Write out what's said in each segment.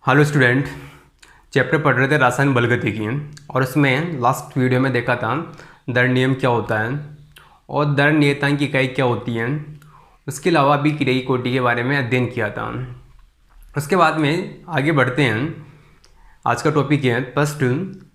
Hello student. Chapter पढ़ रहे थे रासायनिक बलगति की, और उसमें लास्ट वीडियो में देखा था दर नियम क्या होता है और दर नियतांक की इकाई क्या होती है। उसके अलावा भी क्रिया की कोटि के बारे में अध्ययन किया था। उसके बाद में आगे बढ़ते हैं। आज का टॉपिक है फर्स्ट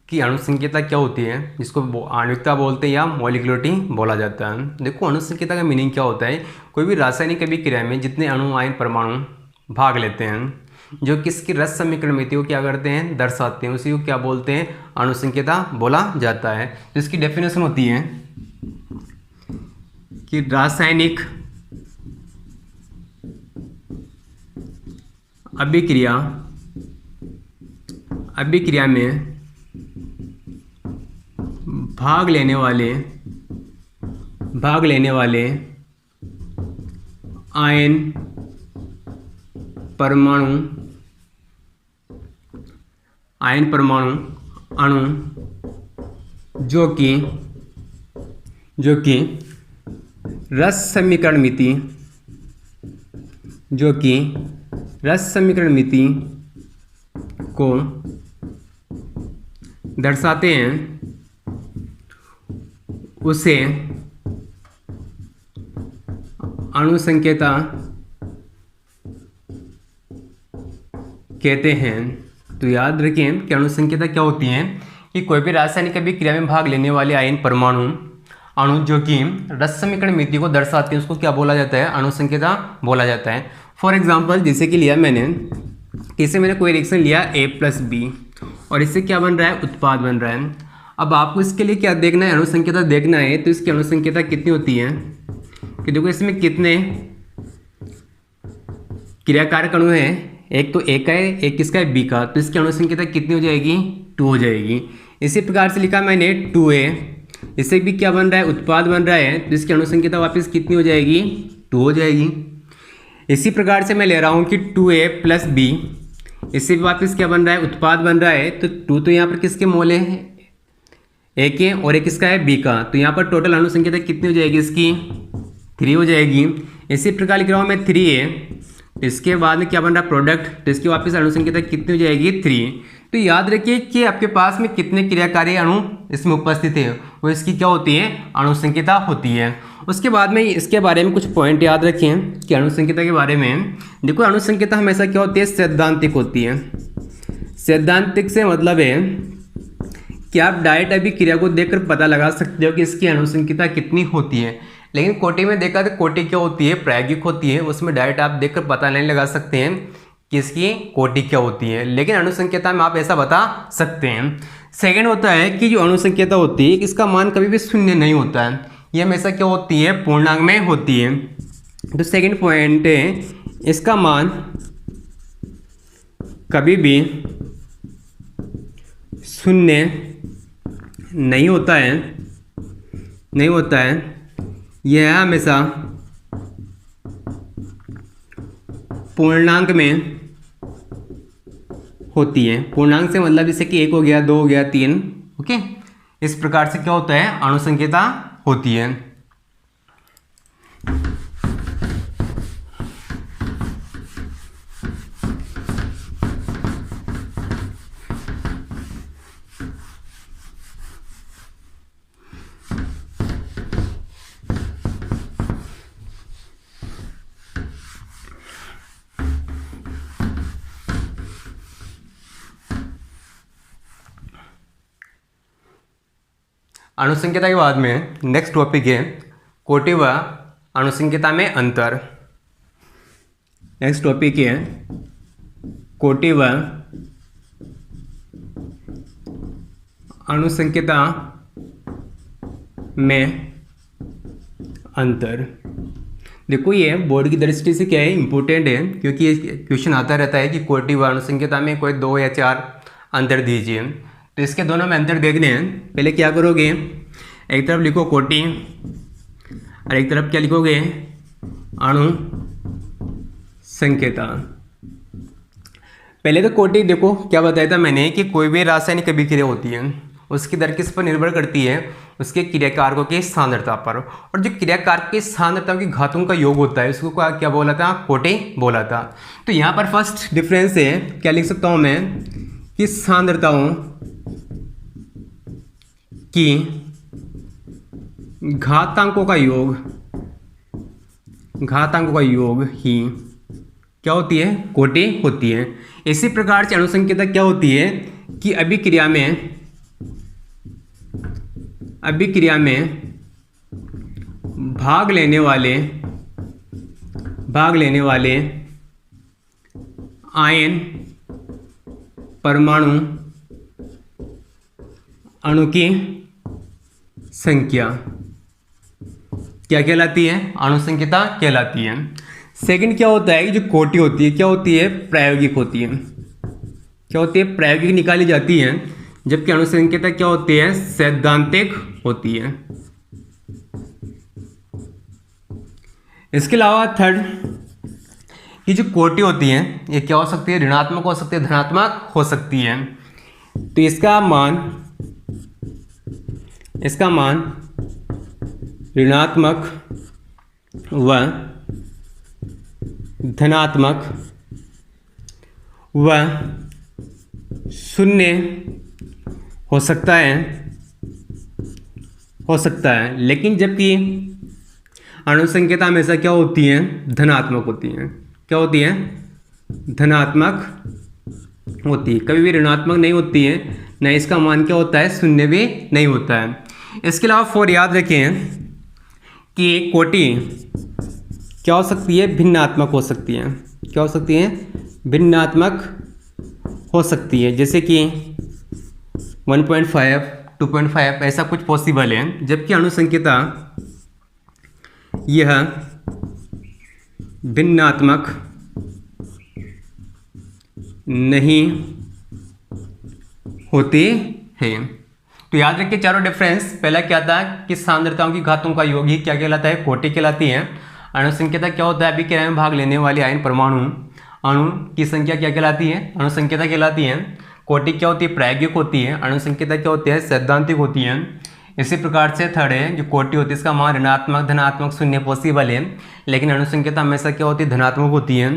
कि अणुसंख्यता क्या होती है, जिसको आणविकता बोलते हैं या मॉलिक्युलरिटी बोला जाता है। देखो, अणुसंख्यता का मीनिंग क्या होता है। कोई भी रासायनिक अभिक्रिया में जितने अणु आयन परमाणु भाग लेते हैं, जो किसकी रस समीकरण मिति को क्या करते हैं, दर्शाते हैं, उसी को क्या बोलते हैं, अणुसंख्यता बोला जाता है। तो इसकी डेफिनेशन होती है कि रासायनिक अभिक्रिया में भाग लेने वाले आयन परमाणु अणु जो कि रस समीकरण मिति को दर्शाते हैं, उसे अणुसंख्यता कहते हैं। तो याद रखें कि अणुसंख्यता क्या होती है कि कोई भी रासायनिक अभिक्रिया में भाग लेने वाले आयन परमाणु अणु जो कि रस समीकरण मिति को दर्शाते हैं, उसको क्या बोला जाता है, अणुसंख्यता बोला जाता है। फॉर एग्जांपल, जैसे कि लिया मैंने कोई रिएक्शन लिया A+B और इससे क्या बन रहा है, उत्पाद बन रहा है। अब आपको इसके लिए क्या देखना है, अणुसंख्यता देखना है। तो इसकी अणुसंख्यता कितनी होती है कि देखो इसमें कितने क्रियाकारक अणु हैं, एक तो A का है, एक किसका है, B का। तो इसकी अणुसंख्यता कितनी हो जाएगी, 2 हो जाएगी। इसी प्रकार से लिखा मैंने 2A, इससे भी क्या बन रहा है, उत्पाद बन रहा है। तो इसकी अणुसंख्यता वापस कितनी हो जाएगी, 2 हो जाएगी। इसी प्रकार से मैं ले रहा हूँ कि 2A+B, इससे भी वापस क्या बन रहा है, उत्पाद बन रहा है। तो 2 तो यहाँ पर किसके मोल हैं, A के, और एक किसका है, B का। तो यहाँ पर टोटल अणुसंख्यता कितनी हो जाएगी, इसकी 3 हो जाएगी। इसी प्रकार लिख रहा हूँ मैं 3A, इसके बाद में क्या बन रहा है, प्रोडक्ट। तो इसकी वापस अणुसंख्यता कितनी हो जाएगी, 3। तो याद रखिए कि आपके पास में कितने क्रियाकारी अणु इसमें उपस्थित है, वो इसकी क्या होती है, अणुसंख्यता होती है। उसके बाद में इसके बारे में कुछ पॉइंट याद रखें कि अणुसंख्यता के बारे में देखो, अणुसंख्यता हमेशा क्या होती है, सैद्धांतिक होती है। सैद्धांतिक से मतलब है कि आप डायरेक्ट अभिक्रिया को देखकर पता लगा सकते हो कि इसकी अणुसंख्यता कितनी होती है। लेकिन कोटि में देखा तो कोटि क्या होती है, प्रायोगिक होती है, उसमें डायरेक्ट आप देखकर पता नहीं लगा सकते हैं कि इसकी कोटि क्या होती है। लेकिन अणुसंख्यता में आप ऐसा बता सकते हैं। सेकंड होता है कि जो अणुसंख्यता होती है, इसका मान कभी भी शून्य नहीं होता है, ये हमेशा क्या होती है, पूर्णांक में होती है। तो सेकंड पॉइंट है, इसका मान कभी भी शून्य नहीं होता है, यह हमेशा पूर्णांक में होती है। पूर्णांक से मतलब जैसे कि 1 हो गया, 2 हो गया, 3, ओके। इस प्रकार से क्या होता है, अणुसंख्यता होती है। अणुसंख्यता के बाद में नेक्स्ट टॉपिक है कोटि व अणुसंख्यता में अंतर। नेक्स्ट टॉपिक है कोटि व अणुसंख्यता में अंतर। देखो, ये बोर्ड की दृष्टि से क्या है, इंपॉर्टेंट है, क्योंकि ये क्वेश्चन आता रहता है कि कोटि व अणुसंख्यता में कोई 2 या 4 अंतर दीजिए। तो इसके दोनों में अंतर देखने हैं। पहले क्या करोगे, एक तरफ लिखो कोटि और एक तरफ क्या लिखोगे, अणु संख्यता। पहले तो कोटि देखो क्या बताया था मैंने कि कोई भी रासायनिक अभिक्रिया होती है उसकी दर किस पर निर्भर करती है, उसके क्रियाकारकों की सांद्रता पर। और जो क्रियाकारक की सांद्रताओं की घातों का योग होता है उसको क्या बोला था, कोटि बोला था। तो यहाँ पर फर्स्ट डिफरेंस है, क्या लिख सकता हूँ मैं कि सांद्रताओं की घातांकों का योग, घातांकों का योग ही क्या होती है, कोटि होती है। इसी प्रकार से अनुसंख्यता क्या होती है कि अभिक्रिया में भाग लेने वाले आयन परमाणु अणु की संख्या क्या कहलाती है, अनुसंख्यता कहलाती है। सेकंड क्या होता है कि जो कोटि होती है क्या होती है, प्रायोगिक होती है। क्या होती है, प्रायोगिक निकाली जाती है, जबकि अनुसंख्यता क्या होती है, सैद्धांतिक होती है। इसके अलावा थर्ड कि जो कोटि होती है ये क्या हो सकती है, ऋणात्मक हो सकती है, धनात्मक हो सकती है। तो इसका मान ऋणात्मक व धनात्मक व शून्य हो सकता है, लेकिन जबकि अनुसंख्यता हमेशा क्या होती है, धनात्मक होती है। क्या होती है, धनात्मक होती है, कभी भी ऋणात्मक नहीं होती है, न इसका मान क्या होता है, शून्य भी नहीं होता है। इसके अलावा फोर याद रखें कि कोटि क्या हो सकती है, भिन्नात्मक हो सकती है। क्या हो सकती है, भिन्नात्मक हो सकती है, जैसे कि 1.5 2.5 ऐसा कुछ पॉसिबल है। जबकि अनुसंख्यता यह भिन्नात्मक नहीं होती है। तो याद रखिए चारों डिफरेंस। पहला क्या था कि सांद्रताओं की घातों का योग ही क्या कहलाता है, कोटि कहलाती है। अनुसंख्यता क्या होता है, अभिक्रिया में भाग लेने वाले आयन परमाणु अणु की संख्या क्या कहलाती है, अनुसंख्यता कहलाती है। कोटि क्या होती है, प्रायोगिक होती है। अनुसंख्यता क्या होती है, सैद्धांतिक होती है। इसी प्रकार से थर्ड है जो कोटि होती है इसका मान ऋणात्मक, धनात्मक, शून्य पॉसिबल है, लेकिन अनुसंख्यता हमेशा क्या होती है, धनात्मक होती है।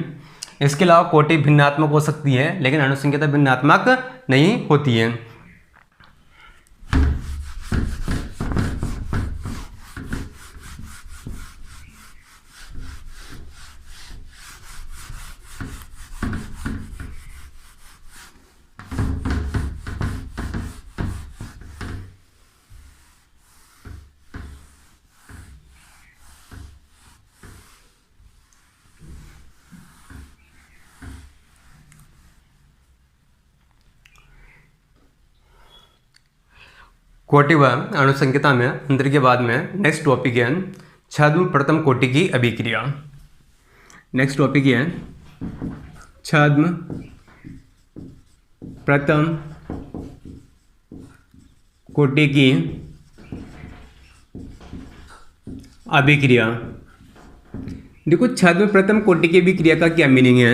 इसके अलावा कोटि भिन्नात्मक हो सकती है, लेकिन अनुसंख्यता भिन्नात्मक नहीं होती है। कोटि व अनुसंख्यता में अंतर के बाद में नेक्स्ट टॉपिक है छद्म प्रथम कोटि की अभिक्रिया। नेक्स्ट टॉपिक है छद्म प्रथम कोटि की अभिक्रिया। देखो छद्म प्रथम कोटि की अभिक्रिया का क्या मीनिंग है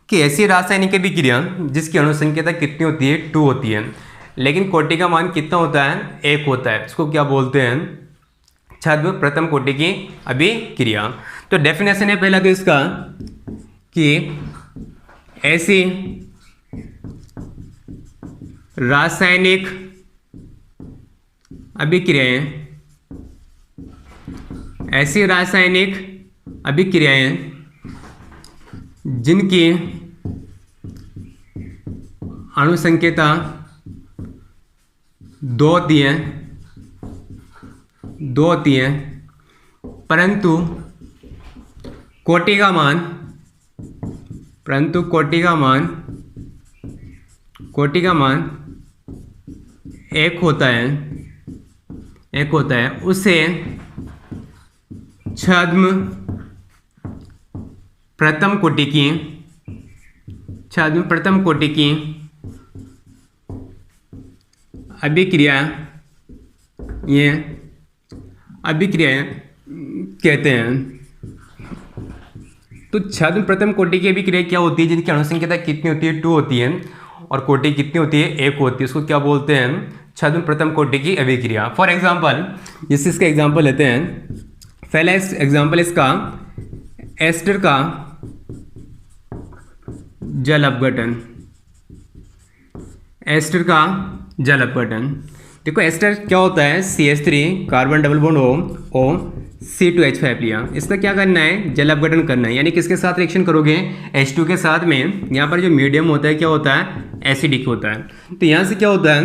कि ऐसी रासायनिक अभिक्रिया जिसकी अनुसंख्यता कितनी होती है, 2 होती है, लेकिन कोटि का मान कितना होता है, 1 होता है। इसको क्या बोलते हैं, छद्म प्रथम कोटि की अभिक्रिया। तो डेफिनेशन है पहला तो इसका कि ऐसी रासायनिक अभिक्रियाएं जिनकी अनुसंख्यता 2 होती है, परंतु कोटि का मान 1 होता है, उसे छद्म प्रथम कोटि की अभिक्रिया कहते हैं। तो छद्म प्रथम कोटि की अभिक्रिया क्या होती है, जिनकी अनुसंख्यता कितनी होती है, 2 होती है, और कोटि कितनी होती है, 1 होती है। उसको क्या बोलते हैं, छद्म प्रथम कोटि की अभिक्रिया। फॉर एग्जाम्पल, इस इसका एग्जाम्पल लेते हैं। पहला एग्जाम्पल इसका एस्टर का जल अपघटन। एस्टर का जल अपघटन, देखो एस्टर क्या होता है, CH3 carbon double bond O C2H5 लिया। इसका क्या करना है, जल अपघटन करना है, यानी किसके साथ रिएक्शन करोगे, H2 के साथ में। यहाँ पर जो मीडियम होता है क्या होता है, एसिडिक होता है। तो यहाँ से क्या होता है,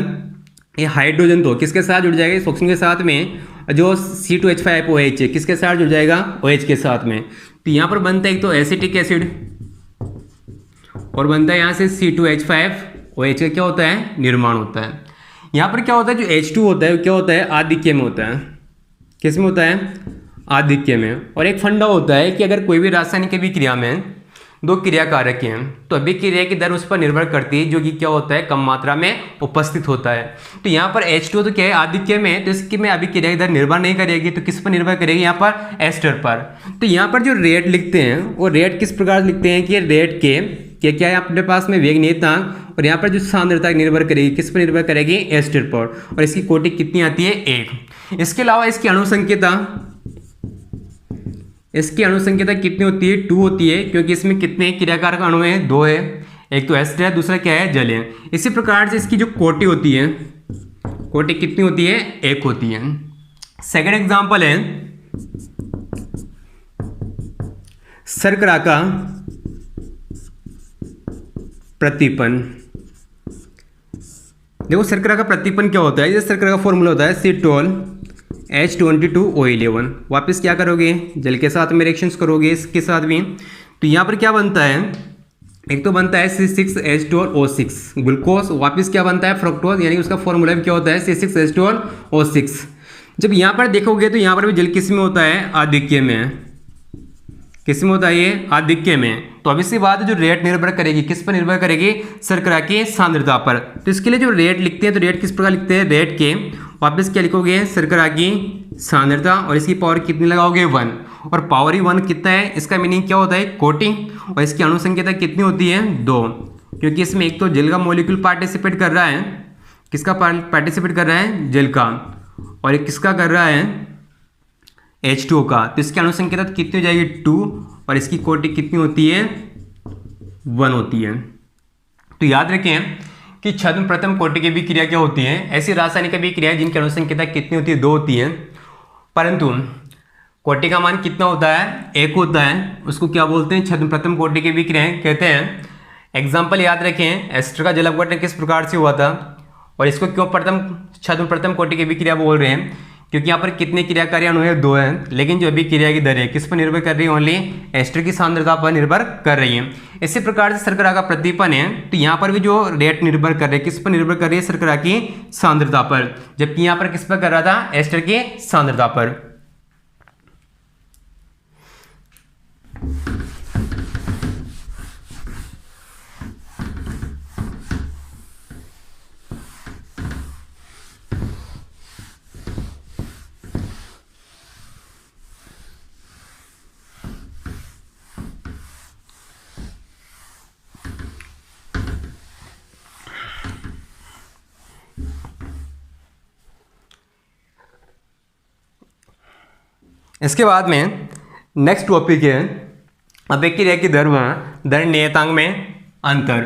ये हाइड्रोजन तो किसके साथ जुड़ जाएगा, इस ऑक्सीजन के साथ में। जो C2H5 OH है किसके साथ जुड़ जाएगा, OH के साथ में। तो यहाँ पर बनता है एक तो एसिटिक एसिड और बनता है यहाँ से C2H5 OH का क्या होता है, निर्माण होता है। यहाँ पर क्या होता है, जो H2 होता है क्या होता है, आधिक्य में होता है। किस में होता है, आधिक्य में। और एक फंडा होता है कि अगर कोई भी रासायनिक अभिक्रिया में दो क्रिया कारक हैं तो अभिक्रिया की दर उस पर निर्भर करती है, जो कि क्या होता है, कम मात्रा में उपस्थित होता है। तो यहाँ पर H2 तो क्या है, आधिक्य में, तो इसकी में अभिक्रिया की दर निर्भर नहीं करेगी, तो किस पर निर्भर करेगी, यहाँ पर एस्टर पर। तो यहाँ पर जो रेट लिखते हैं वो रेट किस प्रकार लिखते हैं कि रेट के क्या है अपने पास में, वेग नियतांक, और यहाँ पर जो सांद्रता निर्भर करेगी किस पर निर्भर करेगी, एस्टर पर। और इसकी कोटि कितनी आती है, 1। इसके अलावा इसकी अणुसंख्यता, इसकी अणुसंख्यता कितनी होती है, 2 होती है, क्योंकि इसमें कितने क्रियाकारक अणु हैं, 2 है। एक तो एस्टर है, दूसरा क्या है, जल है। इसी प्रकार से इसकी जो कोटि होती है, कोटि कितनी होती है, 1 होती है। सेकंड एग्जांपल है शर्करा का प्रतिपन। देखो शर्करा का प्रतिपन क्या होता है, ये शर्करा का फॉर्मूला होता है C12H22O11। वापस क्या करोगे, जल के साथ में रिएक्शंस करोगे, इसके साथ भी। तो यहाँ पर क्या बनता है, एक तो बनता है C6H12O6 ग्लूकोज, वापस क्या बनता है, फ्रक्टोज, यानी उसका फॉर्मूला क्या होता है, C6H12O6। जब यहाँ पर देखोगे तो यहाँ पर भी जल किस में होता है, आधिक्य में। किस में होता है ये, आधिक्य में। तो अब इसी बात जो रेट निर्भर करेगी किस पर निर्भर करेगी, शर्करा की सांद्रता पर। तो इसके लिए जो रेट लिखते हैं तो रेट किस प्रकार लिखते हैं, रेट के वापस क्या लिखोगे, शर्करा की सांद्रता, और इसकी पावर कितनी लगाओगे, 1। और पावर ही 1 कितना है, इसका मीनिंग क्या होता है, कोटि। और इसकी अणुसंख्यता कितनी होती है, 2, क्योंकि इसमें एक तो जल का मॉलिक्यूल पार्टिसिपेट कर रहा है, किसका पार्टिसिपेट कर रहा है, जल का, और एक किसका कर रहा है, H2O का। तो इसकी अणुसंख्यता कितनी हो जाएगी, 2, और इसकी कोटि कितनी होती है, 1 होती है। तो याद रखें कि छद्म प्रथम कोटि की अभिक्रिया क्या होती है, ऐसी रासायनिक अभिक्रिया जिनकी अणुसंख्यता कितनी होती है, 2 होती है, परंतु कोटि का मान कितना होता है, 1 होता है। उसको क्या बोलते हैं, छद्म प्रथम कोटि की अभिक्रियाएं कहते हैं। एग्जाम्पल याद रखें, एस्टर का जल अपघटन किस प्रकार से हुआ था, और इसको क्यों छद्म प्रथम कोटि की अभिक्रिया बोल रहे हैं, क्योंकि यहाँ पर कितने क्रियाकारी अणु है, 2 हैं, लेकिन जो अभिक्रिया की दर है किस पर निर्भर कर रही है, ओनली एस्टर की सांद्रता पर निर्भर कर रही है। इसी प्रकार से शर्करा का प्रतिपन है, तो यहाँ पर भी जो रेट निर्भर कर रहे हैं किस पर निर्भर कर रही है, शर्करा की सांद्रता पर, जबकि यहाँ पर किस पर कर रहा था, एस्टर की सांद्रता पर। इसके बाद में नेक्स्ट टॉपिक है अभिक्रिया की दर व दर नियतांक में अंतर।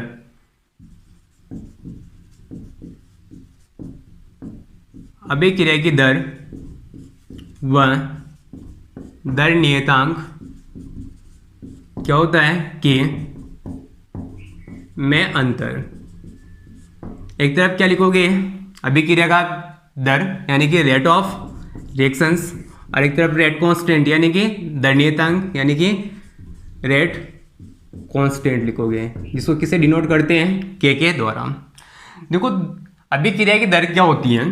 अभिक्रिया की दर व दर नियतांक क्या होता है कि में अंतर। एक तरफ क्या लिखोगे, अभिक्रिया का दर यानी कि रेट ऑफ रिएक्शंस, और एक तरफ रेट कांस्टेंट यानी कि दर नियतांक यानी कि रेट कांस्टेंट लिखोगे, जिसको किसे डिनोट करते हैं, के द्वारा। देखो अभिक्रिया की दर क्या होती है,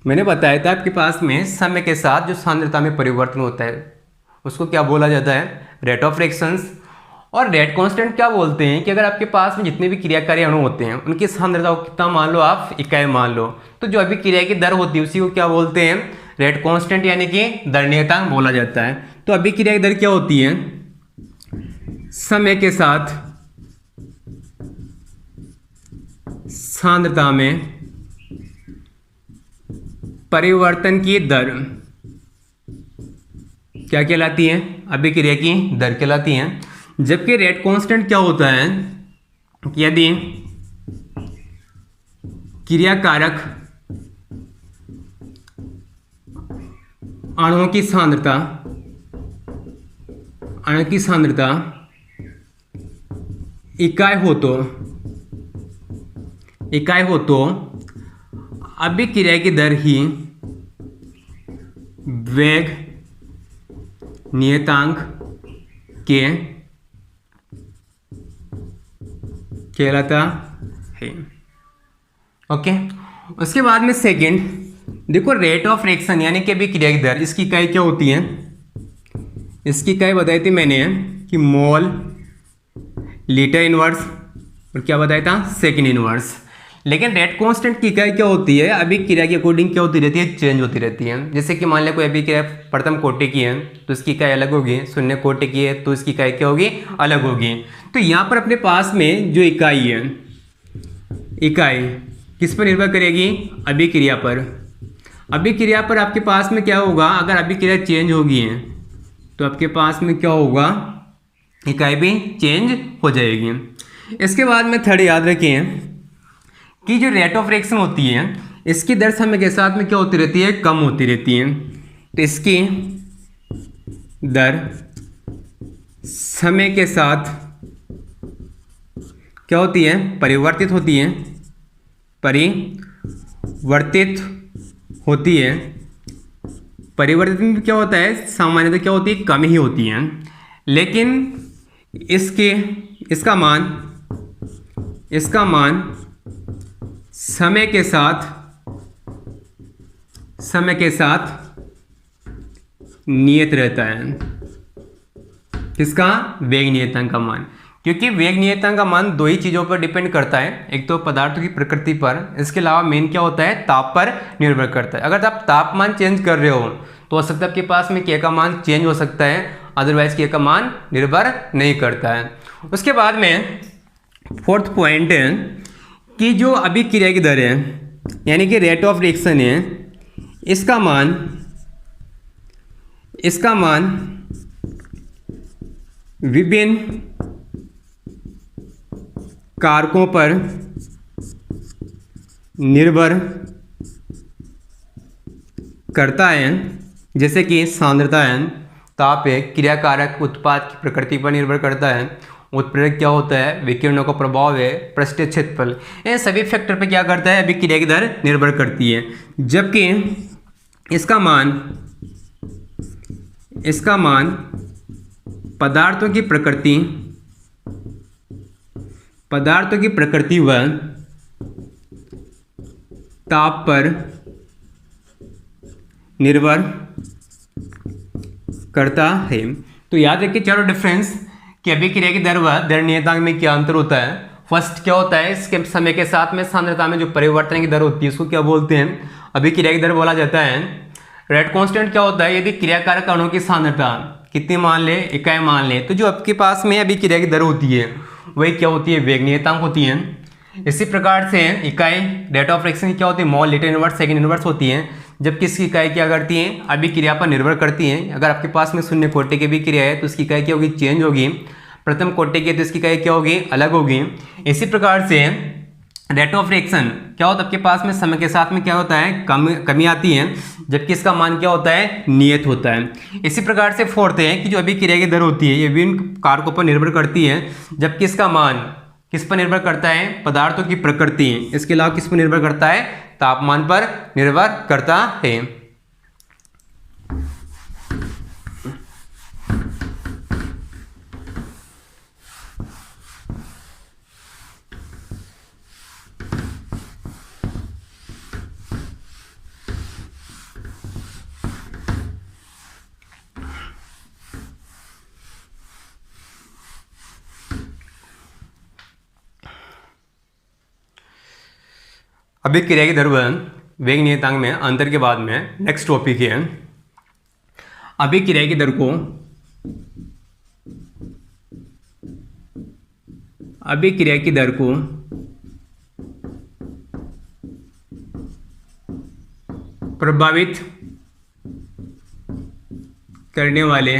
मैंने बताया था आपके पास में समय के साथ जो सांद्रता में परिवर्तन होता है उसको क्या बोला जाता है, रेट ऑफ रिएक्शंस। और रेट कांस्टेंट क्या बोलते हैं कि अगर आपके पास में जितने भी क्रियाकारी अणु होते हैं उनकी सांद्रता को कितना मान लो, आप इकाई मान लो, तो जो अभिक्रिया की दर होती है उसी को क्या बोलते हैं, रेट कांस्टेंट यानी कि दर नियतांक बोला जाता है। तो अभिक्रिया की दर क्या होती है, समय के साथ सांद्रता में परिवर्तन की दर क्या कहलाती है? अभिक्रिया की दर कहलाती है। जबकि रेट कांस्टेंट क्या होता है? यदि क्रियाकारक अणुओं की सांद्रता इकाई हो तो अभिक्रिया की दर ही वेग नियतांक के कहलाता है। ओके, उसके बाद में सेकंड देखो, रेट ऑफ रिएक्शन यानी कि अभिक्रिया की दर, इसकी इकाई क्या होती है? इसकी इकाई बताई थी मैंने कि मोल लीटर इनवर्स, और क्या बताया था? Second inverse. लेकिन रेट कांस्टेंट की इकाई क्या होती है? अभिक्रिया के अकॉर्डिंग क्या होती रहती है? चेंज होती रहती है। जैसे कि मान लिया कोई अभिक्रिया प्रथम कोटि की है तो इसकी इकाई अलग होगी, शून्य कोटि की है तो इसकी इकाई क्या होगी? अलग होगी। तो यहाँ पर अपने पास में जो इकाई है, इकाई किस पर निर्भर करेगी? अभिक्रिया पर। अभिक्रिया पर आपके पास में क्या होगा? अगर अभिक्रिया चेंज होगी है तो आपके पास में क्या होगा? इकाई भी चेंज हो जाएगी। इसके बाद में थर्ड याद रखें कि जो रेट ऑफ रिएक्शन होती है इसकी दर समय के साथ में क्या होती रहती है? कम होती रहती है। तो इसकी दर समय के साथ क्या होती है? परिवर्तित होती है। परिवर्तित में क्या होता है? सामान्यतः क्या होती है? कम ही होती है। लेकिन इसका मान समय के साथ नियत रहता है। किसका? वेग नियतांक का मान। क्योंकि वेग नियतांक का मान दो ही चीज़ों पर डिपेंड करता है, एक तो पदार्थों की प्रकृति पर, इसके अलावा मेन क्या होता है? ताप पर निर्भर करता है। अगर आप तापमान चेंज कर रहे हो तो हो सकता है आपके पास में के का मान चेंज हो सकता है, अदरवाइज के का मान निर्भर नहीं करता है। उसके बाद में फोर्थ पॉइंट है कि जो अभिक्रिया की दर है यानी कि रेट ऑफ रिएक्शन है, इसका मान विभिन्न कारकों पर निर्भर करता है। जैसे कि सांद्रता है, ताप है, क्रियाकारक उत्पाद की प्रकृति पर निर्भर करता है, उत्प्रेरक क्या होता है? विकिरणों का प्रभाव है, पृष्ठीय क्षेत्रफल, इन सभी फैक्टर पे क्या करता है? अभिक्रिया की दर निर्भर करती है। जबकि इसका मान पदार्थों की प्रकृति व ताप पर निर्भर करता है। तो याद रखिए चारों डिफरेंस कि अभिक्रिया की दर व दर नियतांक में क्या अंतर होता है। फर्स्ट क्या होता है? इसके समय के साथ में सांद्रता में जो परिवर्तन की दर होती है उसको क्या बोलते हैं? अभिक्रिया की दर बोला जाता है। रेट कांस्टेंट क्या होता है? यदि क्रियाकारक अणुओं की सांद्रता कितनी मान ले? इकाई मान ले, तो जो आपके पास में अभिक्रिया की दर होती है वही क्या होती है? वेग नियतांक होती है। इसी प्रकार से इकाई रेट ऑफ रिएक्शन की क्या होती है? Mole litre inverse second inverse होती है। जबकि इसकी इकाई क्या करती है? अभिक्रिया पर निर्भर करती है। अगर आपके पास में शून्य कोटि की अभिक्रिया है तो इसकी इकाई क्या होगी? चेंज होगी। प्रथम कोटि की तो इसकी इकाई क्या होगी? अलग होगी। इसी प्रकार से रेट ऑफ रिएक्शन क्या होता है? आपके पास में समय के साथ में क्या होता है? कमी आती है, जबकि इसका मान क्या होता है? नियत होता है। इसी प्रकार से फोर्थ है कि जो अभिक्रिया की दर होती है ये विभिन्न कारकों पर निर्भर करती है, जबकि इसका मान किस पर निर्भर करता है? पदार्थों की प्रकृति। इसके अलावा किस पर निर्भर करता है? तापमान पर निर्भर करता है। अभिक्रिया की दर व वेग नियतांक में अंतर के बाद में नेक्स्ट टॉपिक है अभिक्रिया की दर को प्रभावित करने वाले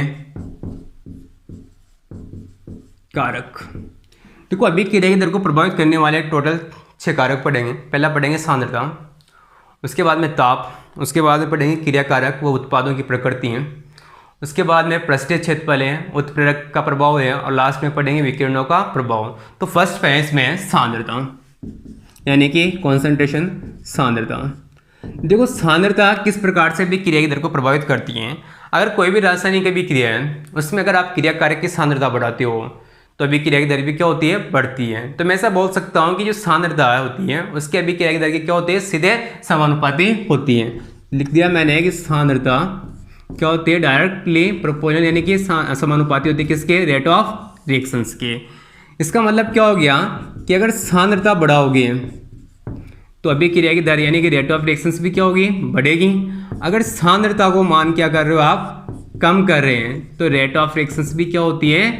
कारक। देखो अभी क्रिया की दर को प्रभावित करने वाले टोटल 6 कारक पढ़ेंगे। पहला पढ़ेंगे सांद्रता, उसके बाद में ताप, उसके बाद में पढ़ेंगे क्रिया कारक व उत्पादों की प्रकृति हैं, उसके बाद में पृष्ठीय क्षेत्रफल है, उत्प्रेरक का प्रभाव है, और लास्ट में पढ़ेंगे विकिरणों का प्रभाव। तो फर्स्ट फेज में सांद्रता यानी कि कॉन्सेंट्रेशन, सांद्रता। देखो सांद्रता किस प्रकार से भी क्रिया की दर को प्रभावित करती है। अगर कोई भी रासायनिक अभिक्रिया है उसमें अगर आप क्रिया कारक की सांद्रता बढ़ाते हो तो अभिक्रिया की दर भी क्या होती है, बढ़ती है। तो मैं ऐसा बोल सकता हूँ कि जो सांद्रता होती है उसकी अभिक्रिया की दर की क्या होती है, सीधे समानुपाती होती है। लिख दिया मैंने कि सांद्रता क्या होती है, डायरेक्टली प्रोपोर्शनल यानी कि समानुपाती होती है किसके, रेट ऑफ रिएक्शंस के। इसका मतलब क्या हो गया कि अगर सांद्रता बढ़ाओगे तो अभिक्रिया की दर यानी कि रेट ऑफ रिएक्शंस भी क्या होगी, बढ़ेगी। अगर सांद्रता को मान क्या कर रहे हो आप, कम कर रहे हैं, तो रेट ऑफ रिएक्शंस भी क्या होती है,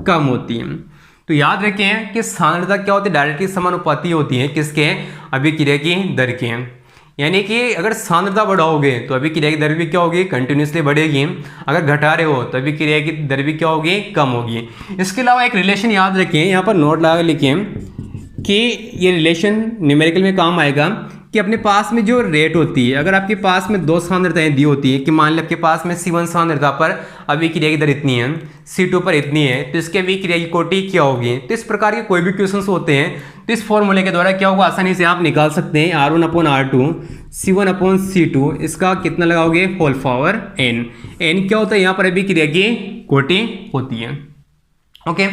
कम होती है। तो याद रखें कि सांद्रता क्या होती है, डायरेक्टली समानुपाती होती है किसके, अभिक्रिया की दर के। यानी कि अगर सांद्रता बढ़ाओगे तो अभिक्रिया की दर भी क्या होगी, कंटिन्यूसली बढ़ेगी। अगर घटा रहे हो तो अभिक्रिया की दर भी क्या होगी, कम होगी। इसके अलावा एक रिलेशन याद रखें, यहाँ पर नोट लगा लिखें कि ये रिलेशन न्यूमेरिकल में काम आएगा कि अपने पास में जो रेट होती है, अगर आपके पास में 2 सांद्रताएं दी होती है कि मान लो आपके पास में C1 सांद्रता पर अभिक्रिया की दर इतनी है, C2 पर इतनी है, तो इसके अभिक्रिया की कोटि क्या होगी। तो इस प्रकार के कोई भी क्वेश्चंस होते हैं तो इस फॉर्मूले के द्वारा क्या होगा, आसानी से आप निकाल सकते हैं। R1/R2 C1/C2 इसका कितना लगाओगे, होल पावर n। n क्या होता है, यहाँ पर अभिक्रिया की कोटि होती है। ओके,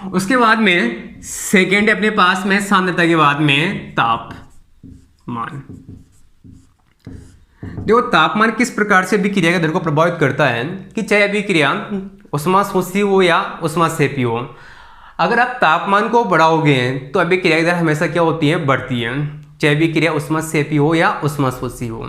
उसके बाद में सेकेंड अपने पास में सांद्रता के बाद में तापमान। देखो तापमान किस प्रकार से अभिक्रिया की दर को प्रभावित करता है कि चाहे अभिक्रिया ऊष्माशोषी हो या ऊष्माक्षेपी हो, अगर आप तापमान को बढ़ाओगे तो अभिक्रिया की दर हमेशा क्या होती है, बढ़ती है, चाहे अभिक्रिया ऊष्माक्षेपी हो या ऊष्माशोषी हो।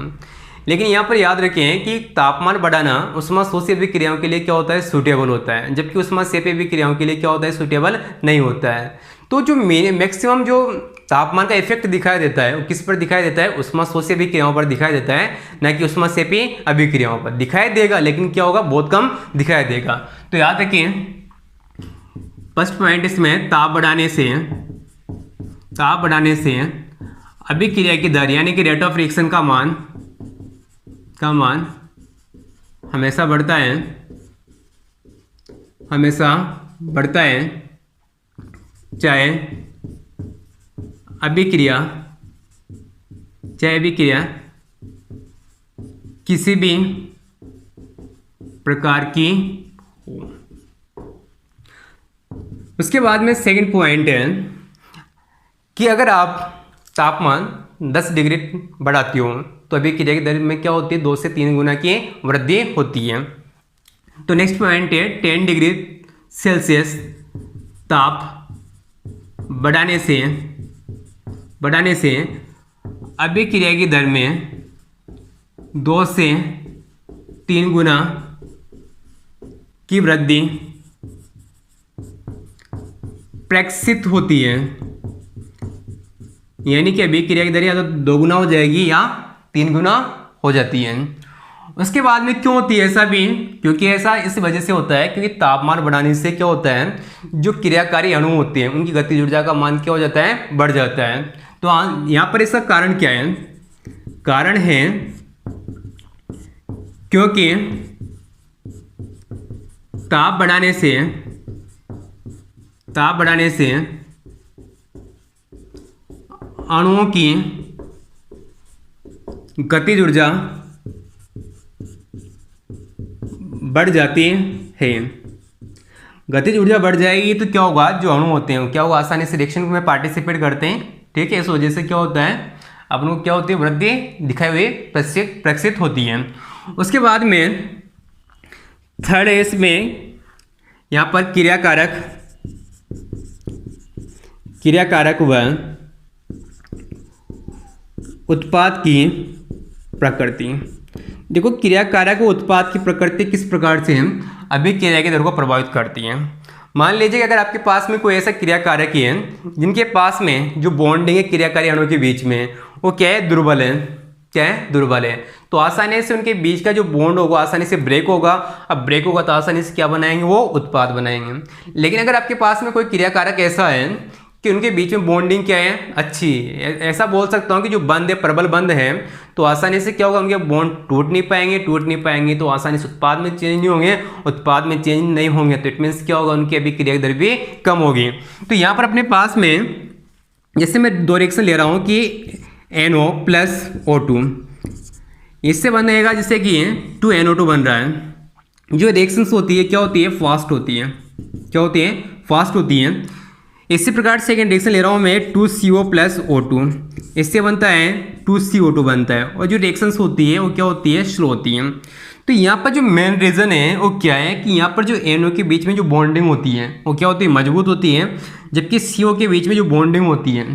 लेकिन यहाँ पर याद रखें कि तापमान बढ़ाना ऊष्माशोषी अभिक्रियाओं के लिए क्या होता है, सूटेबल होता है, जबकि ऊष्माक्षेपी अभिक्रियाओं के लिए क्या होता है, सूटेबल नहीं होता है। तो जो मैक्सिमम जो तापमान का इफेक्ट दिखाई देता है वो किस पर दिखाई देता है, ऊष्माशोषी अभिक्रियाओं पर दिखाई देता है, न कि ऊष्माक्षेपी अभिक्रियाओं पर। दिखाई देगा लेकिन क्या होगा, बहुत कम दिखाई देगा। तो याद रखें फर्स्ट पॉइंट इसमें ताप बढ़ाने से अभिक्रिया की दर यानी कि रेट ऑफ रिएक्शन का मान हमेशा बढ़ता है, चाहे अभिक्रिया किसी भी प्रकार की हो। उसके बाद में सेकंड पॉइंट है कि अगर आप तापमान 10 डिग्री बढ़ाती हो तो अभिक्रिया की दर में क्या होती है, 2 से 3 गुना की वृद्धि होती है। तो नेक्स्ट पॉइंट है 10 डिग्री सेल्सियस ताप बढ़ाने से अभिक्रिया की दर में 2 से 3 गुना की वृद्धि प्रकाशित होती है। यानी कि अभिक्रिया की दर या तो 2 गुना हो जाएगी या 3 गुना हो जाती है। उसके बाद में क्यों होती है ऐसा भी, क्योंकि ऐसा इस वजह से होता है क्योंकि तापमान बढ़ाने से क्या होता है, जो क्रियाकारी अणु होते हैं उनकी गतिज ऊर्जा का मान क्या हो जाता है, बढ़ जाता है। तो यहाँ पर इसका कारण क्या है, कारण है क्योंकि ताप बढ़ाने से अणुओं की गतिज ऊर्जा बढ़ जाती है। गतिज ऊर्जा बढ़ जाएगी तो क्या होगा, जो अणु होते हैं क्या होगा, आसानी से रिएक्शन में पार्टिसिपेट करते हैं। ठीक है, इस वजह से क्या होता है, अपन को क्या होती है, वृद्धि दिखाई हुई प्रकाशित होती है। उसके बाद में थर्ड है इसमें यहाँ पर क्रियाकारक व उत्पाद की प्रकृति। देखो क्रियाकारक व उत्पाद की प्रकृति किस प्रकार से अभिक्रिया की दर को प्रभावित करती है। मान लीजिए कि अगर आपके पास में कोई ऐसा क्रियाकारक है जिनके पास में जो बॉन्डिंग है क्रियाकारी अणु के बीच में वो क्या है, दुर्बल है। क्या है, दुर्बल है। तो आसानी से उनके बीच का जो बॉन्ड होगा आसानी से ब्रेक होगा। अब ब्रेक होगा तो आसानी से क्या बनाएंगे, वो उत्पाद बनाएंगे। लेकिन अगर आपके पास में कोई क्रियाकारक ऐसा है कि उनके बीच में बॉन्डिंग क्या है, अच्छी, ऐसा बोल सकता हूँ कि जो बंद है, प्रबल बंद है, तो आसानी से क्या होगा, उनके बॉन्ड टूट नहीं पाएंगे तो आसानी से उत्पाद में चेंज नहीं होंगे। उत्पाद में चेंज नहीं होंगे तो इट मीन्स क्या होगा, उनकी अभिक्रिया की दर भी कम होगी। तो यहाँ पर अपने पास में जैसे मैं दो रिएक्शन ले रहा हूँ कि NO प्लस O2, इससे बनेगा जैसे कि 2NO2 बन रहा है। जो रिएक्शंस होती है क्या होती है, फास्ट होती है। क्या होती है, फास्ट होती है। इसी प्रकार सेकेंड रिएक्शन ले रहा हूँ मैं 2CO प्लस O2, इससे बनता है 2CO2 बनता है। और जो रिएक्शंस होती है वो क्या होती है, स्लो होती है। तो यहाँ पर जो मेन रीज़न है वो क्या है कि यहाँ पर जो NO के बीच में जो बॉन्डिंग होती है वो क्या होती है, मजबूत होती है, जबकि CO के बीच में जो बॉन्डिंग होती है,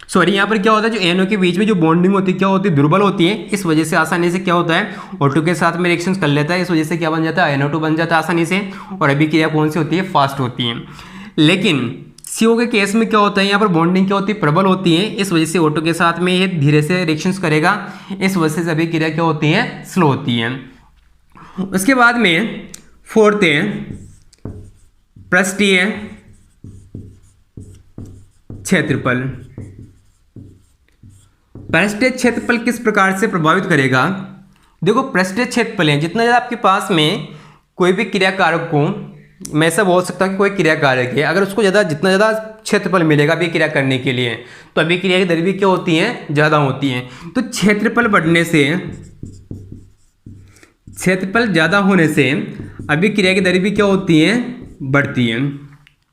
सॉरी यहाँ पर क्या होता है, जो NO के बीच में जो बॉन्डिंग होती है क्या होती है, दुर्बल होती है। इस वजह से आसानी से क्या होता है, O2 के साथ में रिएक्शंस कर लेता है, इस वजह से क्या बन जाता है, NO2 बन जाता है आसानी से। और अभिक्रिया कौन सी होती है, फास्ट होती है। लेकिन CO के केस में क्या होता है, यहाँ पर बॉन्डिंग क्या होती है, प्रबल होती है, इस वजह से O2 के साथ में ये धीरे से रिएक्शंस करेगा, इस वजह से अभिक्रिया क्या होती है, स्लो होती है। उसके बाद में फोर्थ है पृष्ठीय क्षेत्रफल। पृष्ठीय क्षेत्रफल किस प्रकार से प्रभावित करेगा। देखो पृष्ठीय क्षेत्रफल है, जितना ज़्यादा आपके पास में कोई भी क्रियाकारक को, मैं ऐसा बोल सकता हूँ कि कोई क्रियाकारक है, अगर उसको जितना ज़्यादा क्षेत्रफल मिलेगा अभिक्रिया करने के लिए, तो अभिक्रिया की दर भी क्या होती है, ज़्यादा होती है। तो क्षेत्रफल बढ़ने से, क्षेत्रफल ज़्यादा होने से अभिक्रिया की दर भी क्या होती है, बढ़ती है।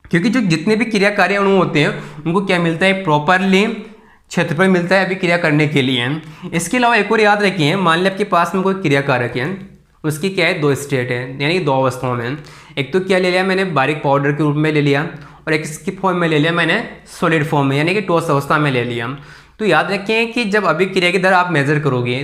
क्योंकि जो जितने भी क्रियाकारी अणु होते हैं उनको क्या मिलता है, प्रॉपरली क्षेत्रफल मिलता है अभिक्रिया करने के लिए। इसके अलावा एक और याद रखिए, मान लिया आपके पास में कोई क्रियाकारक है, उसकी क्या है, दो स्टेट है, यानी कि दो अवस्थाओं में। एक तो क्या ले लिया मैंने, बारीक पाउडर के रूप में ले लिया, और एक इसकी फॉर्म में ले लिया मैंने सॉलिड फॉर्म में, यानी कि ठोस अवस्था में ले लिया। तो याद रखें कि जब अभिक्रिया की दर आप मेजर करोगे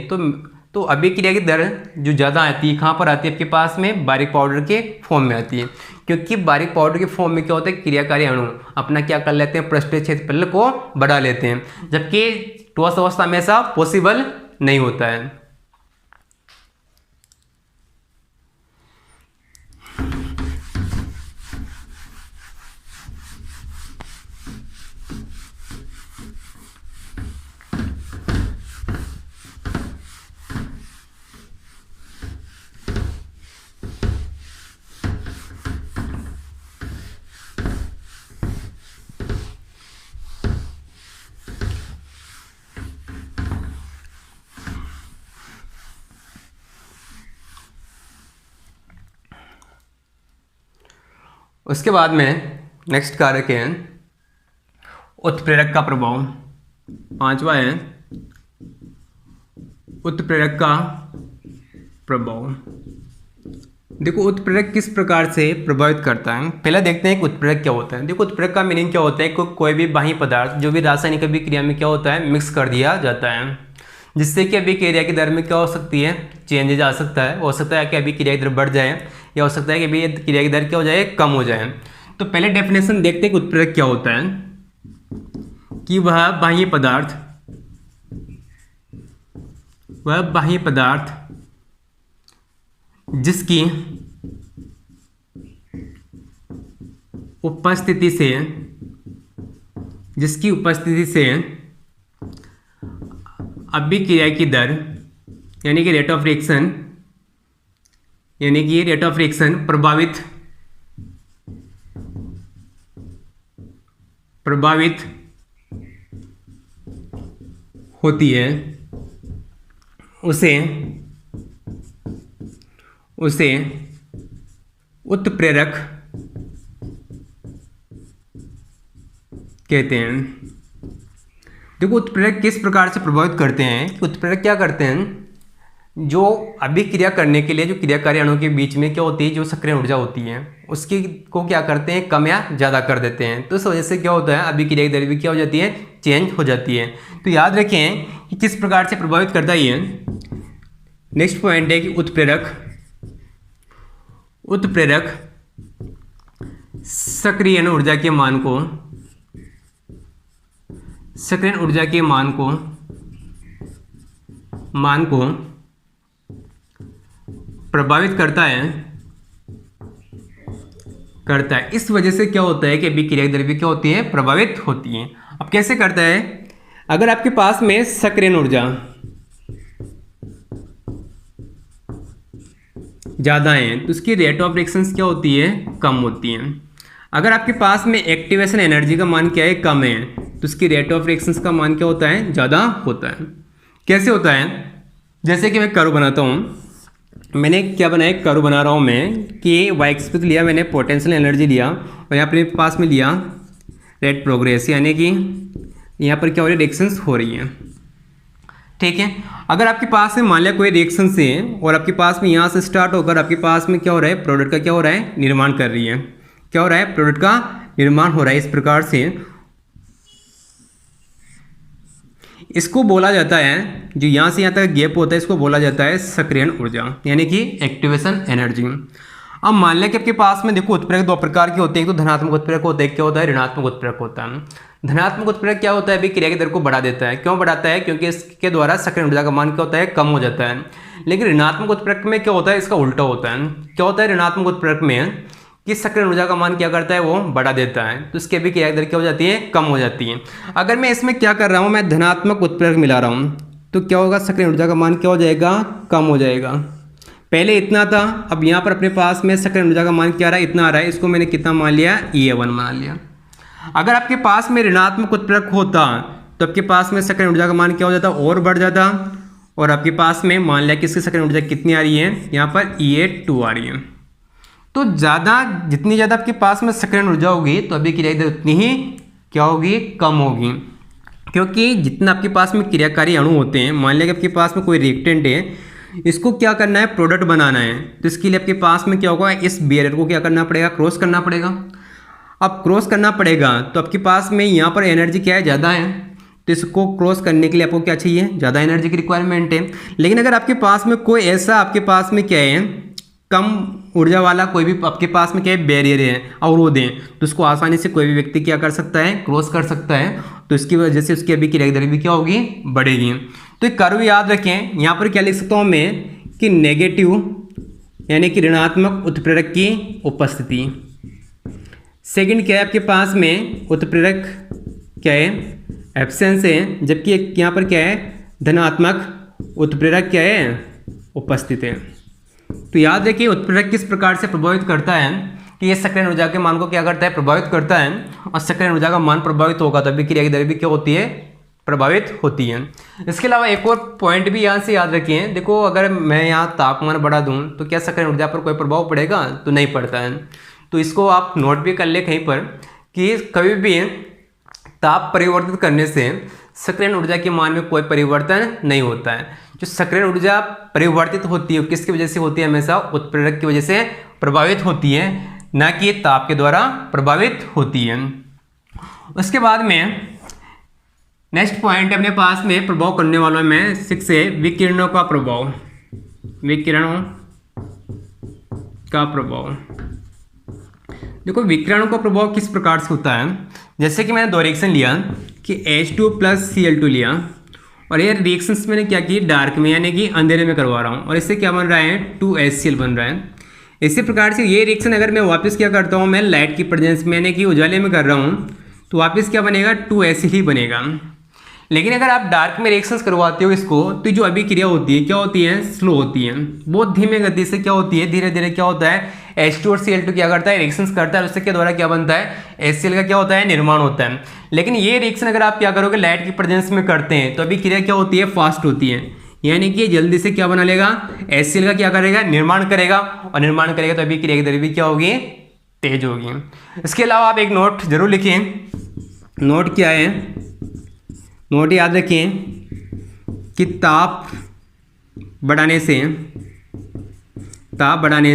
तो अभिक्रिया की दर जो ज़्यादा आती है, कहाँ पर आती है आपके पास में, बारीक पाउडर के फॉर्म में आती है। क्योंकि बारीक पाउडर के फॉर्म में क्या होता है, क्रियाकारी अणु अपना क्या कर लेते हैं, पृष्ठीय क्षेत्रफल को बढ़ा लेते हैं, जबकि ठोस अवस्था में ऐसा पॉसिबल नहीं होता है। उसके बाद में नेक्स्ट कारक है उत्प्रेरक का प्रभाव। पांचवा है उत्प्रेरक का प्रभाव। देखो उत्प्रेरक किस प्रकार से प्रभावित करता है, पहले देखते हैं कि उत्प्रेरक क्या होता है। देखो उत्प्रेरक का मीनिंग क्या होता है, कोई भी बाह्य पदार्थ जो भी रासायनिक अभिक्रिया में क्या होता है, मिक्स कर दिया जाता है, जिससे कि अभिक्रिया की दर में क्या हो सकती है, चेंजेज आ सकता है। हो सकता है कि अभिक्रिया की दर बढ़ जाए, या हो सकता है कि अभिक्रिया की दर क्या हो जाए, कम हो जाए। तो पहले डेफिनेशन देखते हैं कि उत्प्रेरक क्या होता है, कि वह बाह्य पदार्थ जिसकी उपस्थिति से अभिक्रिया की दर यानी कि रेट ऑफ रिएक्शन प्रभावित होती है, उसे उत्प्रेरक कहते हैं। देखो उत्प्रेरक किस प्रकार से प्रभावित करते हैं। उत्प्रेरक क्या करते हैं, जो अभिक्रिया करने के लिए जो क्रियाकारी अणुओं के बीच में क्या होती है, जो सक्रिय ऊर्जा होती है उसकी को क्या करते हैं, कम या ज़्यादा कर देते हैं। तो इस वजह से क्या होता है, अभिक्रिया की दर भी क्या हो जाती है, चेंज हो जाती है। तो याद रखें कि किस प्रकार से प्रभावित करता है। नेक्स्ट पॉइंट है कि उत्प्रेरक सक्रियण ऊर्जा के मान को मान को प्रभावित करता है। इस वजह से क्या होता है कि अभिक्रिया द्रव्य क्या होती है, प्रभावित होती है। अब कैसे करता है, अगर आपके पास में सक्रियण ऊर्जा ज़्यादा है तो उसकी रेट ऑफ रिएक्शंस क्या होती है, कम होती है। अगर आपके पास में एक्टिवेशन एनर्जी का मान क्या है, कम है, तो उसकी रेट ऑफ रिएक्शंस का मान क्या होता है, ज़्यादा होता है। कैसे होता है, जैसे कि मैं कर्व बनाता हूँ, मैंने क्या बनाया, कर्व बना रहा हूँ मैं कि वाई एक्सिस पे लिया मैंने पोटेंशियल एनर्जी लिया और यहाँ पर पास में लिया रेट प्रोग्रेस, यानी कि यहाँ पर क्या हो रही है, रिएक्शंस हो रही है। ठीक है, अगर आपके पास में मान लिया कोई रिएक्शन से और आपके पास में यहाँ से स्टार्ट होकर आपके पास में क्या हो रहा है, प्रोडक्ट का क्या हो रहा है, निर्माण कर रही है। क्या हो रहा है, प्रोडक्ट का निर्माण हो रहा है। इस प्रकार से इसको बोला जाता है, जो यहाँ से यहाँ तक गैप होता है इसको बोला जाता है सक्रियण ऊर्जा, यानी कि एक्टिवेशन एनर्जी। अब मान लिया कि आपके पास में देखो उत्प्रेरक दो प्रकार के होते हैं, एक तो धनात्मक उत्प्रेरक होता है, क्या होता है, ऋणात्मक उत्प्रेरक होता है। धनात्मक उत्प्रेरक क्या होता है, अभिक्रिया की दर को बढ़ा देता है। क्यों बढ़ाता है, क्योंकि इसके द्वारा सक्रियण ऊर्जा का मान क्या होता है, कम हो जाता है। लेकिन ऋणात्मक उत्प्रेरक में क्या होता है, इसका उल्टा होता है। क्या होता है ऋणात्मक उत्प्रेरक में कि सक्रियण ऊर्जा का मान क्या करता है, वो बढ़ा देता है, तो इसकी अभिक्रिया की दर क्या हो जाती है, कम हो जाती है। अगर मैं इसमें क्या कर रहा हूँ, मैं धनात्मक उत्प्रेरक मिला रहा हूँ, तो क्या होगा, सक्रियण ऊर्जा का मान क्या हो जाएगा, कम हो जाएगा। पहले इतना था, अब यहाँ पर अपने पास में सक्रियण ऊर्जा का मान क्या आ रहा है, इतना आ रहा है, इसको मैंने कितना मान लिया, EA1 मान लिया। अगर आपके पास में ऋणात्मक उत्प्रेरक होता तो आपके पास में सक्रियण ऊर्जा का मान क्या हो जाता, और बढ़ जाता, और आपके पास में मान लिया कि इसकी सक्रियण ऊर्जा कितनी आ रही है, यहाँ पर EA2 आ रही है। तो जितनी ज़्यादा आपके पास में सक्रियण ऊर्जा होगी तो अभिक्रिया की दर उतनी ही क्या होगी, कम होगी। क्योंकि जितना आपके पास में क्रियाकारी अणु होते हैं, मान लिया कि आपके पास में कोई रिएक्टेंट है, इसको क्या करना है, प्रोडक्ट बनाना है, तो इसके लिए आपके पास में क्या होगा, इस बैरियर को क्या करना पड़ेगा, क्रॉस करना पड़ेगा। अब क्रॉस करना पड़ेगा तो आपके पास में यहाँ पर एनर्जी क्या है, ज़्यादा है, तो इसको क्रॉस करने के लिए आपको क्या चाहिए, ज़्यादा एनर्जी की रिक्वायरमेंट है। लेकिन अगर आपके पास में कोई ऐसा आपके पास में क्या है, कम ऊर्जा वाला कोई भी आपके पास में क्या है, बैरियर है, अवरोध है, तो उसको आसानी से कोई भी व्यक्ति क्या कर सकता है, क्रॉस कर सकता है, तो इसकी वजह से उसकी अभिक्रिया की दर भी क्या होगी, बढ़ेगी। तो एक कर्व याद रखें, यहाँ पर क्या लिख सकता हूँ मैं कि नेगेटिव यानी कि ऋणात्मक उत्प्रेरक की उपस्थिति। सेकंड क्या है, आपके पास में उत्प्रेरक क्या है, एब्सेंस है, जबकि यहाँ पर क्या है, धनात्मक उत्प्रेरक क्या है, उपस्थित है। तो याद रखिए उत्प्रेरक किस प्रकार से प्रभावित करता है कि ये सक्रियण ऊर्जा के मान को क्या करता है, प्रभावित करता है, और सक्रियण ऊर्जा का मान प्रभावित होगा तो अभिक्रिया की दर भी क्या होती है, प्रभावित होती है। इसके अलावा एक और पॉइंट भी यहाँ से याद रखिए, देखो अगर मैं यहाँ तापमान बढ़ा दूँ तो क्या सक्रियण ऊर्जा पर कोई प्रभाव पड़ेगा, तो नहीं पड़ता है। तो इसको आप नोट भी कर ले कहीं पर कि कभी भी ताप परिवर्तित करने से सक्रियण ऊर्जा के मान में कोई परिवर्तन नहीं होता है। जो सक्रियण ऊर्जा परिवर्तित होती है किसकी वजह से होती है, हमेशा उत्प्रेरक की वजह से प्रभावित होती है, ना कि ताप के द्वारा प्रभावित होती है। उसके बाद में नेक्स्ट पॉइंट अपने पास में प्रभाव करने वालों में 6 है विकिरणों का प्रभाव। विकिरणों का प्रभाव, देखो विकिरणों का प्रभाव किस प्रकार से होता है, जैसे कि मैंने दो रिएक्शन लिया कि H2 + Cl2 लिया, और ये रिएक्शंस मैंने क्या की, डार्क में यानी कि अंधेरे में करवा रहा हूँ, और इससे क्या बन रहा है, 2HCl बन रहा है। इसी प्रकार से ये रिएक्शन अगर मैं वापस क्या करता हूँ, मैं लाइट की प्रेजेंस में यानी कि उजाले में कर रहा हूँ, तो वापस क्या बनेगा, 2HCl ही बनेगा। लेकिन अगर आप डार्क में रिएक्शंस करवाते हो इसको, तो जो अभिक्रिया होती है क्या होती है, स्लो होती है, बहुत धीमे गति से क्या होती है, धीरे धीरे क्या होता है, H2 और Cl2 क्या करता है, रिएक्शंस करता है, उससे के द्वारा क्या बनता है, HCl का क्या होता है, निर्माण होता है। लेकिन ये रिएक्शन अगर आप क्या करोगे, लाइट की प्रेजेंस में करते हैं, तो अभिक्रिया क्या होती है, फास्ट होती है, यानी कि जल्दी से क्या बना लेगा, HCl का क्या करेगा, निर्माण करेगा, और निर्माण करेगा तो अभिक्रिया की दर भी क्या होगी, तेज होगी। इसके अलावा आप एक नोट जरूर लिखें, नोट क्या है, नोट याद रखें कि ताप बढ़ाने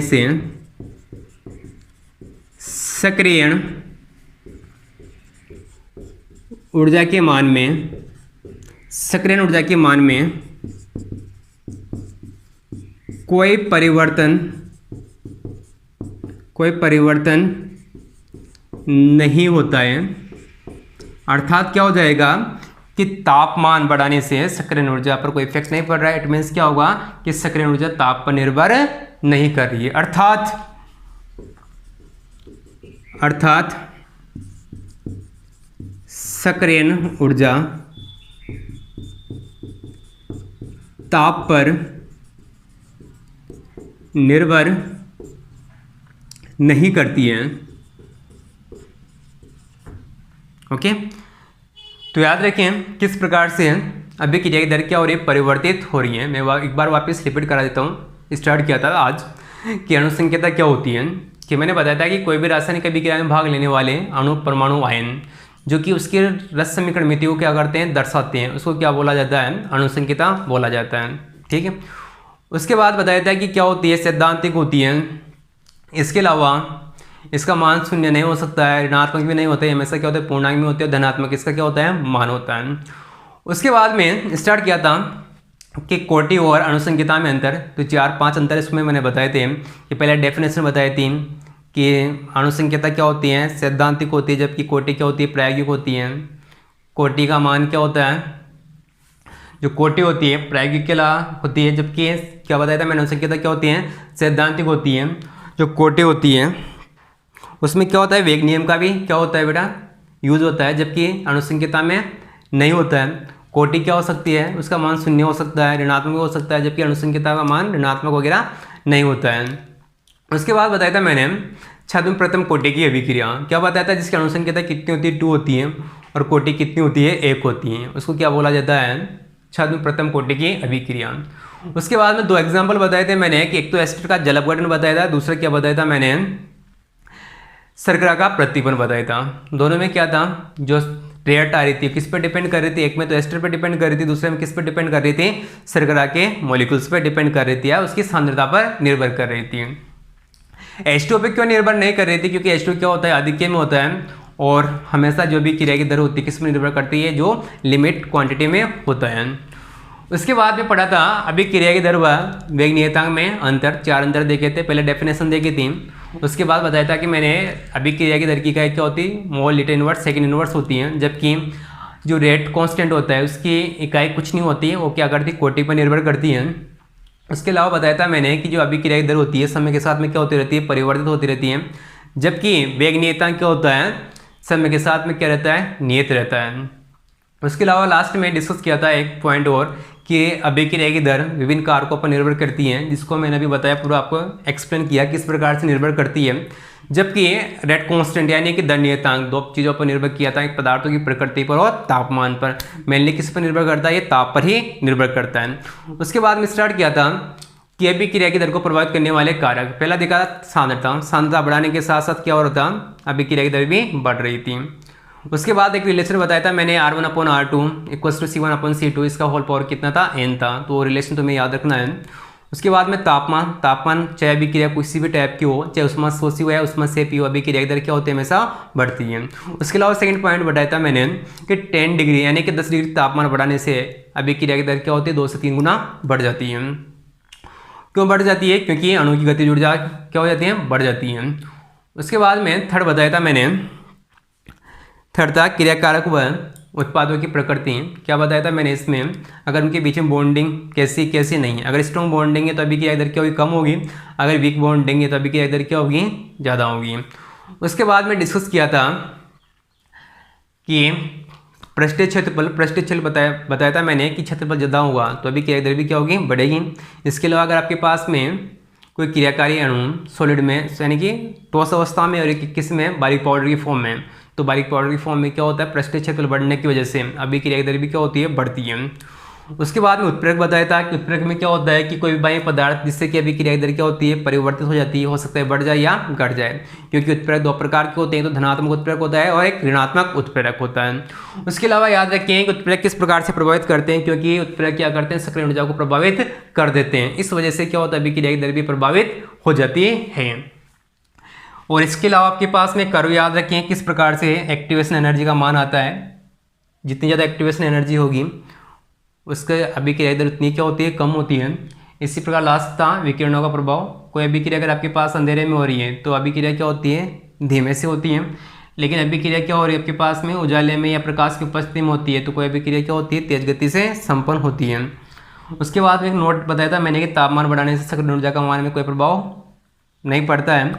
से सक्रियण ऊर्जा के मान में कोई परिवर्तन नहीं होता है। अर्थात क्या हो जाएगा कि तापमान बढ़ाने से सक्रियण ऊर्जा पर कोई इफेक्ट नहीं पड़ रहा है। इट मीन्स क्या होगा कि सक्रियण ऊर्जा ताप पर निर्भर नहीं कर रही है, अर्थात सक्रियण ऊर्जा ताप पर निर्भर नहीं करती है। ओके, तो याद रखें किस प्रकार से अभिक्रिया की दर क्या हो रही है, परिवर्तित हो रही है। मैं एक बार वापस रिपीट करा देता हूँ। स्टार्ट किया था आज कि अणुसंख्यता क्या होती है, कि मैंने बताया था कि कोई भी रासायनिक अभिक्रिया में भाग लेने वाले अणु, परमाणु, आयन जो कि उसके रस समीकरण मिति को क्या करते हैं, दर्शाते हैं, उसको क्या बोला जाता है, अणुसंख्यता बोला जाता है। ठीक है, उसके बाद बताया था कि क्या होती है, सैद्धांतिक होती है। इसके अलावा इसका मान शून्य नहीं हो सकता है, ऋणात्मक भी नहीं होता है, हमेशा क्या होता है, पूर्णांक में होते हैं, धनात्मक इसका क्या होता है, मान होता है। उसके बाद में स्टार्ट किया था कि कोटि और अणुसंख्यता में अंतर, तो 4-5 अंतर इसमें मैंने बताए थे कि पहले डेफिनेशन बताई थी कि अणुसंख्यता क्या होती है, सैद्धांतिक होती है, जबकि कोटि क्या होती है, प्रायोगिक होती है। कोटि का मान क्या होता है, जो कोटि होती है प्रायोगिक के अलावा होती है, जबकि क्या बताया था मैंने, अणुसंख्यता क्या होती है, सैद्धांतिक होती है। जो कोटि होती है उसमें क्या होता है, वेग नियम का भी क्या होता है बेटा, यूज होता है, जबकि अणुसंख्यता में नहीं होता है। कोटि क्या हो सकती है, उसका मान शून्य हो सकता है, ऋणात्मक हो सकता है, जबकि अणुसंख्यता का मान ऋणात्मक वगैरह नहीं होता है। उसके बाद बताया था मैंने छद्म प्रथम कोटि की अभिक्रिया, क्या बताया था, जिसकी अणुसंख्यता कितनी होती है, 2 होती है, और कोटि कितनी होती है, 1 होती है, उसको क्या बोला जाता है, छद्म प्रथम कोटि की अभिक्रिया। उसके बाद में 2 एग्जाम्पल बताए थे मैंने कि एक तो एस्टर का जल अपघटन बताया था, दूसरा क्या बताया था मैंने, शर्करा का प्रतिपन बताया था। दोनों में क्या था, जो रेट आ रही थी किस पर डिपेंड कर रही थी, एक में तो एस्टर पर डिपेंड कर रही थी, दूसरे में किस पर डिपेंड कर रही थी, शर्करा के मॉलिक्यूल्स पर डिपेंड कर रही थी, या उसकी सांद्रता पर निर्भर कर रही थी। H2O पे क्यों निर्भर नहीं कर रही थी, क्योंकि H2O क्या होता है, आधिक्य में होता है, और हमेशा जो भी क्रिया की दर होती है किस में निर्भर करती है, जो लिमिट क्वांटिटी में होता है। उसके बाद में पढ़ा था अभी क्रिया की दर व वेग नियतांक में अंतर, 4 अंतर देखे थे, पहले डेफिनेशन देखी थी। उसके बाद बताया था कि मैंने अभी क्रिया की दर की इकाई क्या होती है, मोल, लीटर इनवर्स, सेकंड इनवर्स होती है, जबकि जो रेट कांस्टेंट होता है उसकी इकाई कुछ नहीं होती है, वो क्या करती है, कोटि पर निर्भर करती है। उसके अलावा बताया था मैंने कि जो अभी क्रिया की दर होती है समय के साथ में क्या होती रहती है, परिवर्तित होती रहती है, जबकि वेग नियतांक क्या होता है, समय के साथ में क्या रहता है, नियत रहता है। उसके अलावा लास्ट में डिस्कस किया था एक पॉइंट और कि अभिक्रिया की दर विभिन्न कारकों पर निर्भर करती है, जिसको मैंने अभी बताया, पूरा आपको एक्सप्लेन किया किस प्रकार से निर्भर करती है। जबकि रेट कांस्टेंट यानी कि दर नियतांक 2 चीज़ों पर निर्भर किया था, एक पदार्थों की प्रकृति पर और तापमान पर। मेनली किस पर निर्भर करता है, ये ताप पर ही निर्भर करता है। उसके बाद में स्टार्ट किया था कि अभिक्रिया की दर को प्रभावित करने वाले कारक, पहला देखा सांद्रता बढ़ाने के साथ साथ क्या हो रहा था, अभिक्रिया की दर भी बढ़ रही थी। उसके बाद एक रिलेशन बताया था मैंने, R1/R2 = C1/C2, इसका होल पावर कितना था, n था, तो वो रिलेशन तुम्हें याद रखना है। उसके बाद में तापमान चाहे अभिक्रिया किसी भी टाइप की हो, चाहे उष्मा शोषी हो या उष्मा सेपी हो, अभिक्रिया की दर क्या होती है, हमेशा बढ़ती है। उसके अलावा सेकंड पॉइंट बताया था मैंने कि 10 डिग्री यानी कि 10 डिग्री तापमान बढ़ाने से अभिक्रिया की दर क्या होती है, 2 से 3 गुना बढ़ जाती है। क्यों बढ़ जाती है, क्योंकि अणु की गतिज ऊर्जा क्या हो जाती है, बढ़ जाती है। उसके बाद में थर्ड बताया था मैंने, थर्ड था क्रियाकारक व उत्पादों की प्रकृति, क्या बताया था मैंने इसमें, अगर उनके बीच में बॉन्डिंग कैसी नहीं है, अगर स्ट्रॉन्ग बॉन्डिंग है तो अभिक्रिया दर क्या होगी, कम होगी, अगर वीक बॉन्डिंग है तो अभिक्रिया दर क्या होगी, ज़्यादा होगी। उसके बाद में डिस्कस किया था कि पृष्ठीय क्षेत्रफल बताया था मैंने कि क्षेत्रफल ज़्यादा होगा तो अभिक्रिया दर भी क्या होगी, बढ़ेगी। इसके अलावा अगर आपके पास में कोई क्रियाकारी अणु सॉलिड में यानी कि ठोस अवस्था में और किस में, बारीक पाउडर की फॉर्म में, तो बारीक पाउडर की फॉर्म में क्या होता है, पृष्ठीय क्षेत्रफल बढ़ने की वजह से अभिक्रिया की दर भी क्या होती है, बढ़ती है। उसके बाद में उत्प्रेरक बताया था कि उत्प्रेरक में क्या होता है कि कोई भी बाह्य पदार्थ जिससे कि अभिक्रिया की दर क्या होती है, परिवर्तित हो जाती है, हो सकता है बढ़ जाए या घट जाए, क्योंकि उत्प्रेरक 2 प्रकार के होते हैं, तो धनात्मक उत्प्रेरक होता है और एक ऋणात्मक उत्प्रेरक होता है। उसके अलावा याद रखें कि उत्प्रेरक किस प्रकार से प्रभावित करते हैं, क्योंकि उत्प्रेरक क्या करते हैं, सक्रिय ऊर्जा को प्रभावित कर देते हैं, इस वजह से क्या होता है, अभिक्रिया की दर भी प्रभावित हो जाती है। और इसके अलावा आपके पास में कर्व याद रखें किस प्रकार से एक्टिवेशन एनर्जी का मान आता है, जितनी ज़्यादा एक्टिवेशन एनर्जी होगी उसके अभिक्रिया दर उतनी क्या होती है, कम होती है। इसी प्रकार लास्ट था विकिरणों का प्रभाव, कोई अभिक्रिया अगर आपके पास अंधेरे में हो रही है तो अभिक्रिया क्या होती है, धीमे से होती है, लेकिन अभिक्रिया क्या हो रही है आपके पास में, उजाले में या प्रकाश की उपस्थिति में होती है, तो कोई अभिक्रिया क्या होती है, तेज गति से संपन्न होती है। उसके बाद में एक नोट बताया था मैंने कि तापमान बढ़ाने से सक्रिय ऊर्जा का मान में कोई प्रभाव नहीं पड़ता है,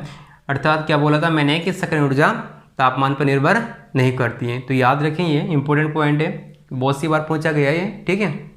अर्थात क्या बोला था मैंने कि सक्रिय ऊर्जा तापमान पर निर्भर नहीं करती है। तो याद रखें, ये इंपॉर्टेंट पॉइंट है, बहुत सी बार पूछा गया है, ठीक है।